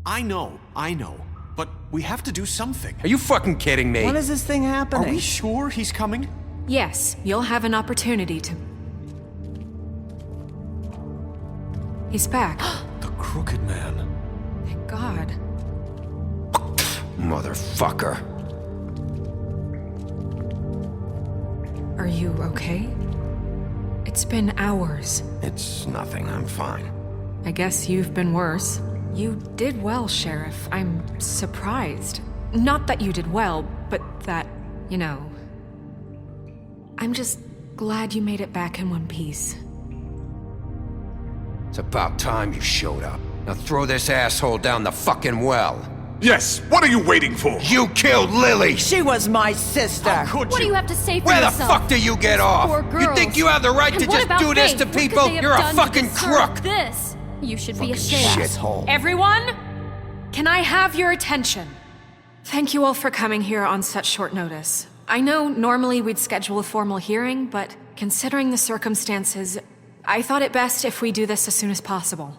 I know. But we have to do something. Are you fucking kidding me? When is this thing happening? Are we sure he's coming? Yes, you'll have an opportunity to... He's back. The Crooked Man. Thank God. Motherfucker. Are you okay? It's been hours. It's nothing, I'm fine. I guess you've been worse. You did well, Sheriff. I'm surprised. Not that you did well, but that, you know... I'm just glad you made it back in one piece. It's about time you showed up. Now throw this asshole down the fucking well. Yes, what are you waiting for? You killed Lily! She was my sister! How could What do you have to say for Where the yourself? fuck do you get off? Poor You girls. think you have the right And to what just about do this Faith? to What could people? they have You're a done to fucking deserve crook! This. You should be Fucking ashamed. shithole. Everyone, can I have your attention? Thank you all for coming here on such short notice. I know normally we'd schedule a formal hearing, but considering the circumstances, I thought it best if we do this as soon as possible.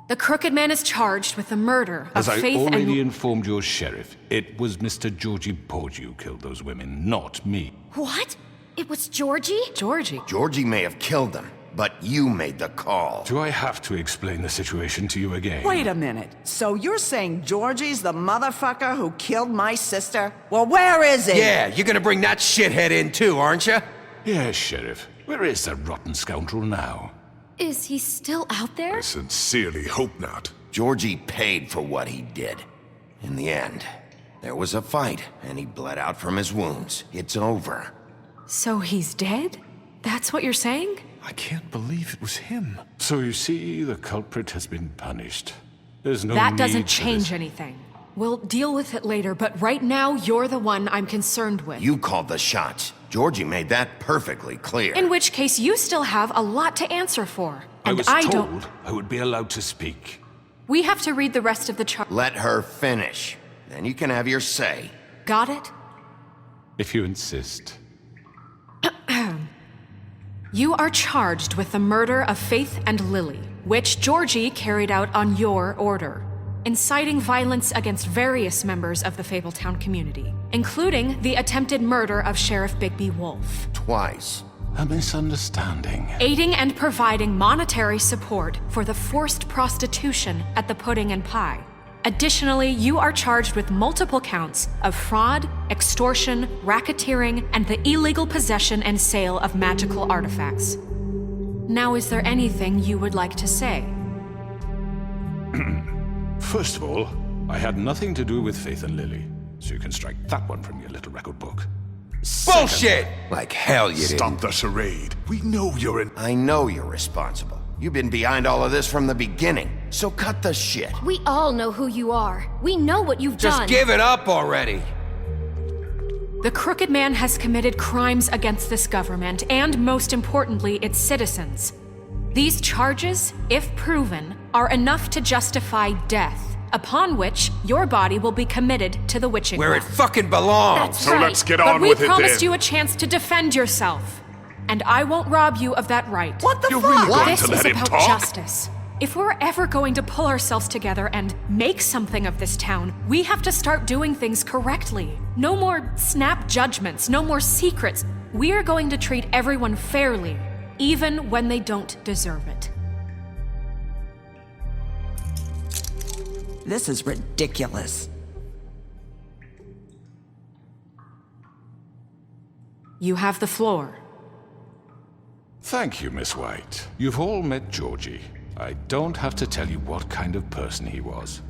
The Crooked Man is charged with the murder of As I Faith already and... informed your sheriff, it was Mr. Georgie Porgy who killed those women, not me. What? It was Georgie? Georgie. Georgie may have killed them, but you made the call. Do I have to explain the situation to you again? Wait a minute. So you're saying Georgie's the motherfucker who killed my sister? Well, where is he? Yeah, you're gonna bring that shithead in too, aren't you? Yes, Sheriff. Where is that rotten scoundrel now? Is he still out there? I sincerely hope not. Georgie paid for what he did. In the end, there was a fight, and he bled out from his wounds. It's over. So he's dead? That's what you're saying? I can't believe it was him. So you see, the culprit has been punished. There's no That need doesn't for change this. anything. We'll deal with it later, but right now, you're the one I'm concerned with. You called the shots. Georgie made that perfectly clear. In which case, you still have a lot to answer for. I And was I told don't... I would be allowed to speak. We have to read the rest of the chart. Let her finish. Then you can have your say. Got it? If you insist. You are charged with the murder of Faith and Lily, which Georgie carried out on your order, inciting violence against various members of the Fabletown community, including the attempted murder of Sheriff Bigby Wolf. Twice. A misunderstanding. Aiding and providing monetary support for the forced prostitution at the Pudding and Pie. Additionally, you are charged with multiple counts of fraud, extortion, racketeering, and the illegal possession and sale of magical artifacts. Now, is there anything you would like to say? First of all, I had nothing to do with Faith and Lily, so you can strike that one from your little record book. Bullshit! Like hell you Stop didn't. the charade. We know you're an... I know you're responsible. You've been behind all of this from the beginning, so cut the shit. We all know who you are. We know what you've Just done. give it up already. The Crooked Man has committed crimes against this government and, most importantly, its citizens. These charges, if proven, are enough to justify death, upon which your body will be committed to the witching Where it well. fucking belongs. That's So right. let's get But on we with it promised then. you a chance to defend yourself, and I won't rob you of that right. What the You're fuck? really going This to is let him about talk? justice. If we're ever going to pull ourselves together and make something of this town, we have to start doing things correctly. No more snap judgments, no more secrets. We are going to treat everyone fairly, even when they don't deserve it. This is ridiculous. You have the floor. Thank you, Miss White. You've all met Georgie. I don't have to tell you what kind of person he was.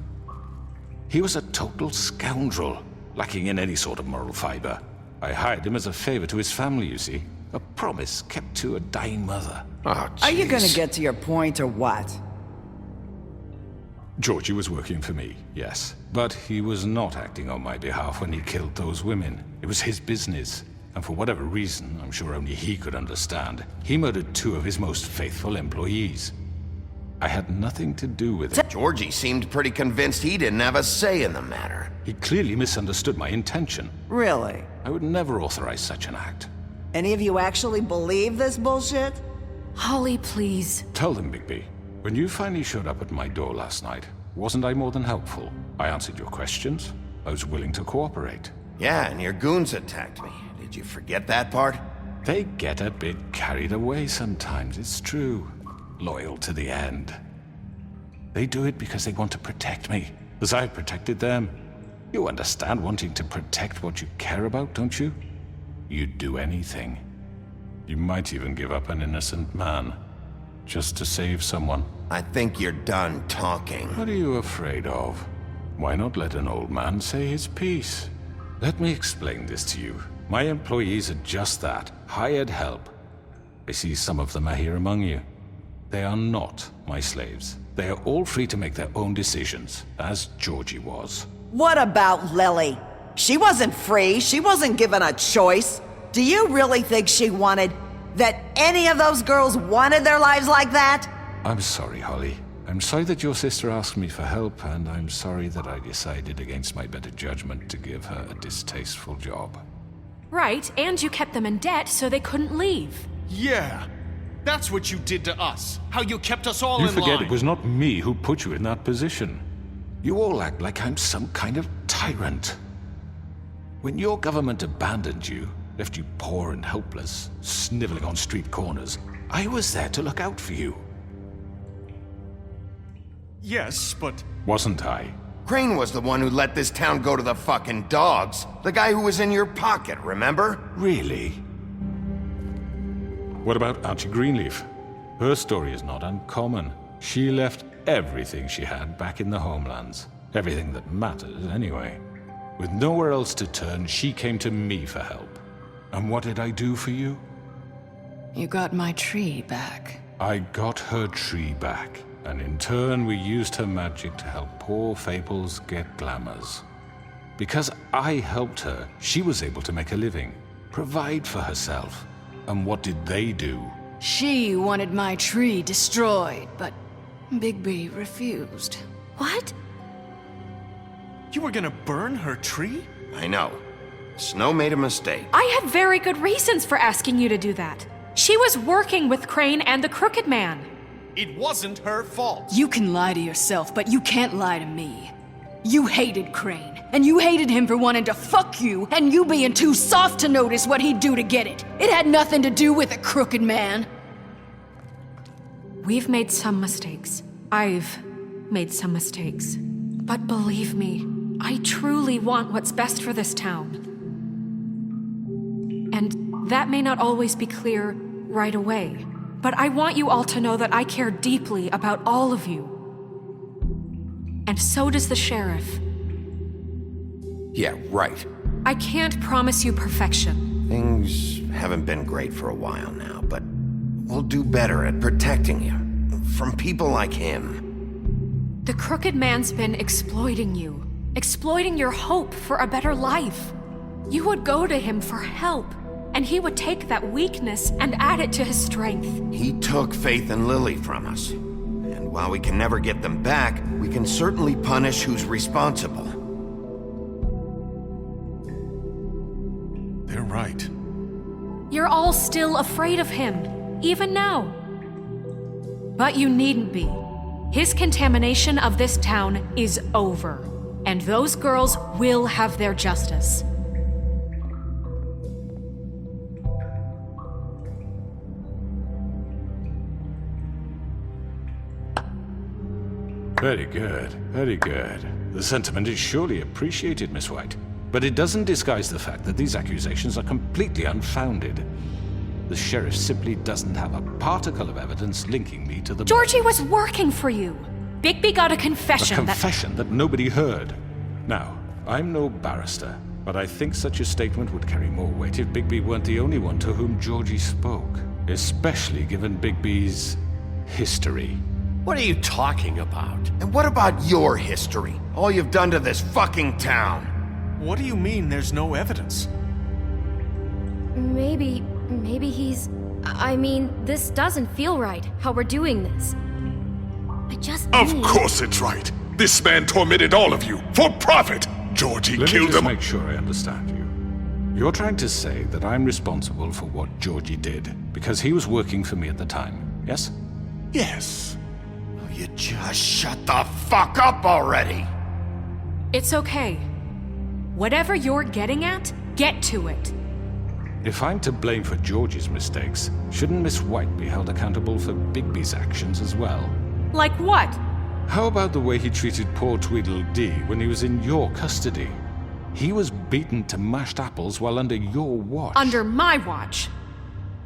He was a total scoundrel, lacking in any sort of moral fiber. I hired him as a favor to his family, you see. A promise kept to a dying mother. Oh, Are you gonna jeez. get to your point or what? Georgie was working for me, yes. But he was not acting on my behalf when he killed those women. It was his business. And for whatever reason, I'm sure only he could understand, he murdered 2 of his most faithful employees. I had nothing to do with it. Georgie seemed pretty convinced he didn't have a say in the matter. He clearly misunderstood my intention. Really? I would never authorize such an act. Any of you actually believe this bullshit? Holly, please. Tell them, Bigby, when you finally showed up at my door last night, Wasn't I more than helpful? I answered your questions. I was willing to cooperate. Yeah, and your goons attacked me. Did you forget that part? They get a bit carried away sometimes, it's true. Loyal to the end. They do it because they want to protect me, as I protected them. You understand wanting to protect what you care about, don't you? You'd do anything. You might even give up an innocent man, just to save someone. I think you're done talking. What are you afraid of? Why not let an old man say his piece? Let me explain this to you. My employees are just that, hired help. I see some of them are here among you. They are not my slaves. They are all free to make their own decisions, as Georgie was. What about Lily? She wasn't free. She wasn't given a choice. Do you really think she wanted... that any of those girls wanted their lives like that? I'm sorry, Holly. I'm sorry that your sister asked me for help, and I'm sorry that I decided against my better judgment to give her a distasteful job. Right, and you kept them in debt so they couldn't leave. Yeah. That's what you did to us. How you kept us all You in forget line. it was not me who put you in that position. You all act like I'm some kind of tyrant. When your government abandoned you, left you poor and helpless, sniveling on street corners, I was there to look out for you. Yes, but... Wasn't I? Crane was the one who let this town go to the fucking dogs. The guy who was in your pocket, remember? Really? What about Aunty Greenleaf? Her story is not uncommon. She left everything she had back in the homelands. Everything that mattered, anyway. With nowhere else to turn, she came to me for help. And what did I do for you? You got my tree back. I got her tree back, and in turn we used her magic to help poor Fables get glamours. Because I helped her, she was able to make a living, provide for herself. And what did they do? She wanted my tree destroyed, but Bigby refused. What? You were gonna burn her tree? I know. Snow made a mistake. I had very good reasons for asking you to do that. She was working with Crane and the Crooked Man. It wasn't her fault. You can lie to yourself, but you can't lie to me. You hated Crane, and you hated him for wanting to fuck you, and you being too soft to notice what he'd do to get it. It had nothing to do with a Crooked Man. We've made some mistakes. I've made some mistakes. But believe me, I truly want what's best for this town. And that may not always be clear right away, but I want you all to know that I care deeply about all of you. And so does the sheriff. Yeah, right. I can't promise you perfection. Things haven't been great for a while now, but we'll do better at protecting you. From people like him. The Crooked Man's been exploiting you, exploiting your hope for a better life. You would go to him for help, and he would take that weakness and add it to his strength. He took Faith and Lily from us. And while we can never get them back, we can certainly punish who's responsible. They're right. You're all still afraid of him, even now. But you needn't be. His contamination of this town is over, and those girls will have their justice. Very good, very good. The sentiment is surely appreciated, Miss White. But it doesn't disguise the fact that these accusations are completely unfounded. The sheriff simply doesn't have a particle of evidence linking me to the... Georgie was working for you. Bigby got a A confession confession that nobody heard. Now, I'm no barrister, but I think such a statement would carry more weight if Bigby weren't the only one to whom Georgie spoke. Especially given Bigby's history. What are you talking about? And what about your history? All you've done to this fucking town? What do you mean there's no evidence? Maybe he's... I mean, this doesn't feel right, how we're doing this. I just Of need... course it's right. This man tormented all of you for profit. Georgie Let me killed just them. make sure I understand you. You're trying to say that I'm responsible for what Georgie did because he was working for me at the time, yes? Yes. you just shut the fuck up already? It's okay. Whatever you're getting at, get to it. If I'm to blame for Georgie's mistakes, shouldn't Miss White be held accountable for Bigby's actions as well? Like what? How about the way he treated poor Tweedledee when he was in your custody? He was beaten to mashed apples while under your watch. Under my watch.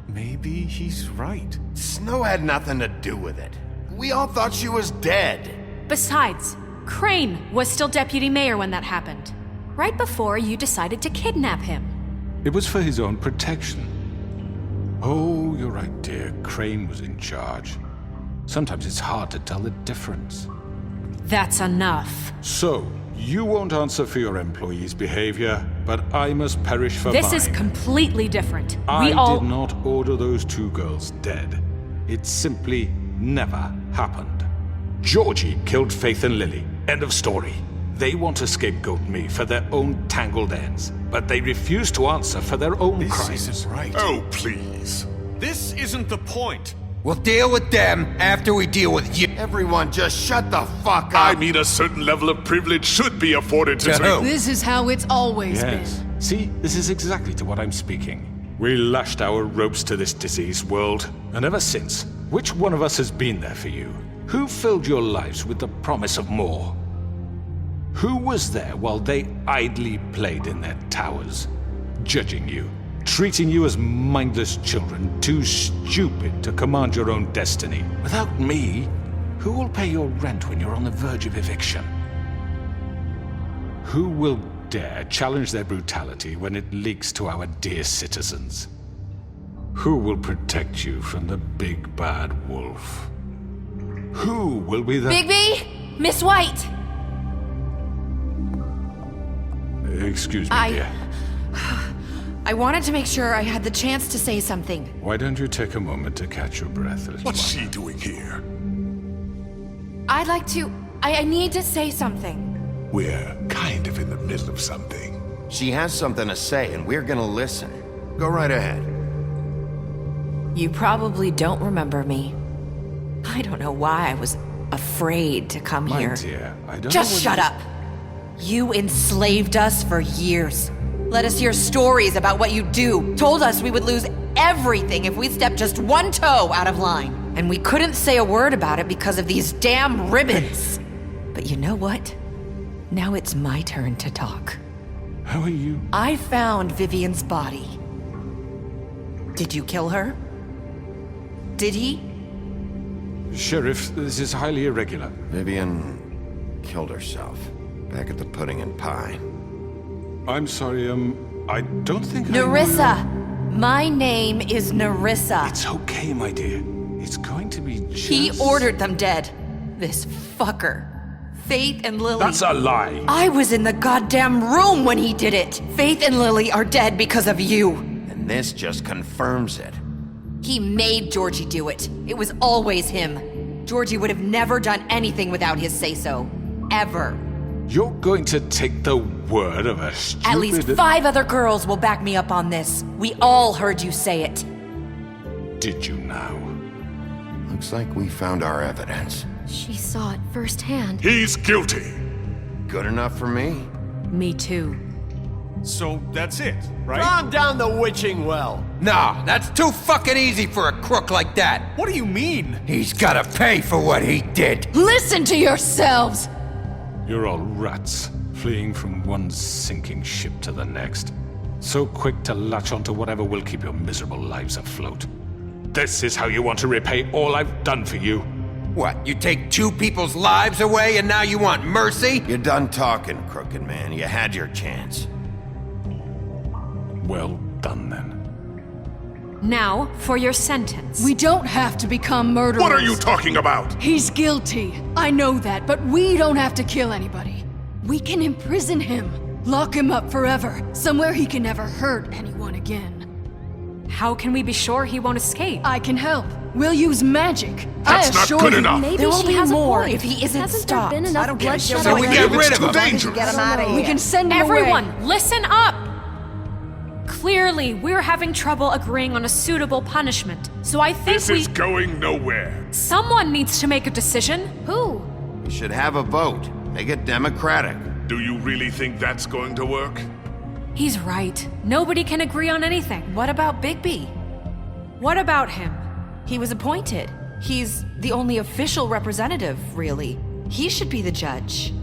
Maybe he's right. Snow had nothing to do with it. We all thought she was dead. Besides, Crane was still deputy mayor when that happened. Right before you decided to kidnap him. It was for his own protection. Oh, you're right, dear. Crane was in charge. Sometimes it's hard to tell the difference. That's enough. So, you won't answer for your employees' behavior, but I must perish for mine. This is completely different. I did not order those two girls dead. It simply never happened. Georgie killed Faith and Lily. End of story. They want to scapegoat me for their own tangled ends, but they refuse to answer for their own crimes. This isn't right. Oh, please. This isn't the point. We'll deal with them after we deal with you. Everyone just shut the fuck up. I mean, a certain level of privilege should be afforded to... To who? This is how it's always Yes. been. See, this is exactly to what I'm speaking. We lashed our ropes to this diseased world, and ever since, which one of us has been there for you? Who filled your lives with the promise of more? Who was there while they idly played in their towers, judging you, treating you as mindless children, too stupid to command your own destiny? Without me, who will pay your rent when you're on the verge of eviction? Who will dare challenge their brutality when it leaks to our dear citizens? Who will protect you from the big bad wolf? Who will be the... Bigby? Miss White! Excuse me, dear. I wanted to make sure I had the chance to say something. Why don't you take a moment to catch your breath, little What's one? she doing here? I'd like to... I need to say something. We're kind of in the middle of something. She has something to say, and we're gonna listen. Go right ahead. You probably don't remember me. I don't know why I was afraid to come My here. dear, I don't Just know shut up. You enslaved us for years. Let us hear stories about what you do. Told us we would lose everything if we stepped just one toe out of line. And we couldn't say a word about it because of these damn ribbons. But you know what? Now it's my turn to talk. How are you? I found Vivian's body. Did you kill her? Did he? Sheriff, this is highly irregular. Vivian killed herself back at the Pudding and Pie. I'm sorry, I don't think Nerissa! My name is Nerissa. It's okay, my dear. It's going to be just... He ordered them dead. This fucker. Faith and Lily. That's a lie! I was in the goddamn room when he did it. Faith and Lily are dead because of you. And this just confirms it. He made Georgie do it. It was always him. Georgie would have never done anything without his say-so. Ever. You're going to take the word of a stupid... At least 5 other girls will back me up on this. We all heard you say it. Did you now? Looks like we found our evidence. She saw it firsthand. He's guilty. Good enough for me? Me too. So that's it, right? Calm down the witching well. Nah, that's too fucking easy for a crook like that. What do you mean? He's gotta pay for what he did. Listen to yourselves! You're all rats, fleeing from one sinking ship to the next. So quick to latch onto whatever will keep your miserable lives afloat. This is how you want to repay all I've done for you. What, you take 2 people's lives away and now you want mercy? You're done talking, crooked man. You had your chance. Well done, then. Now, for your sentence. We don't have to become murderers. What are you talking about? He's guilty. I know that, but we don't have to kill anybody. We can imprison him. Lock him up forever. Somewhere he can never hurt anyone again. How can we be sure he won't escape? I can help. We'll use magic. That's I not assure good you. enough. Maybe There will she be has more a point. if he isn't Hasn't stopped. there been I enough don't get bloodshed it. So we already? get rid It's of too him. dangerous. Get him out of here. We can send him away. Everyone, listen up! Clearly, we're having trouble agreeing on a suitable punishment. So I think This is going nowhere. someone needs to make a decision. Who? You should have a vote. Make it democratic. Do you really think that's going to work? He's right. Nobody can agree on anything. What about Bigby? What about him? He was appointed. He's the only official representative, really. He should be the judge.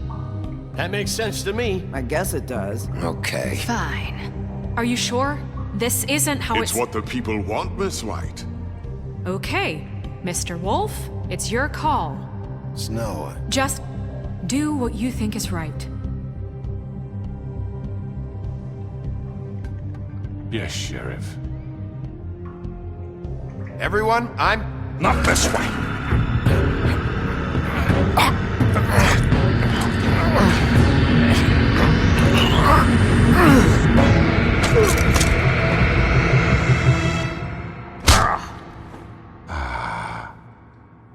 That makes sense to me. I guess it does. Okay. Fine. Are you sure? This isn't how It's what the people want, Miss White. Okay, Mr. Wolf, it's your call. Snow. Just do what you think is right. Yes, Sheriff. Everyone, I'm... Not this way!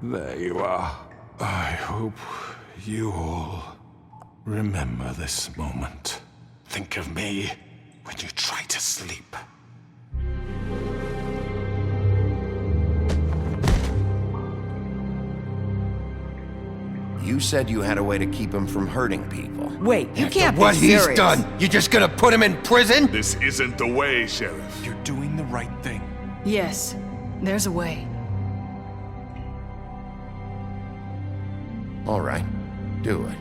There you are. I hope you all remember this moment. Think of me when you try to sleep. You said you had a way to keep him from hurting people. Wait, you can't What be he's serious. done, you just gonna put him in prison? This isn't the way, Sheriff. You're doing the right thing. Yes, there's a way. All right. Do it.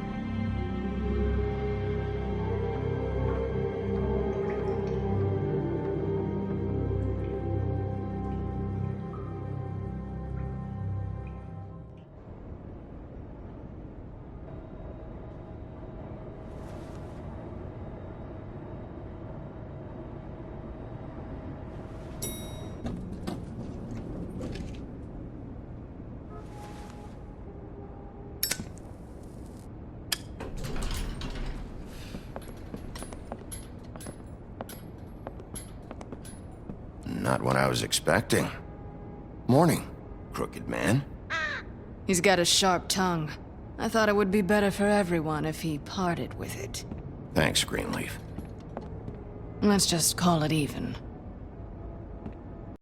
Not what I was expecting. Morning, crooked man. He's got a sharp tongue. I thought it would be better for everyone if he parted with it. Thanks, Greenleaf. Let's just call it even.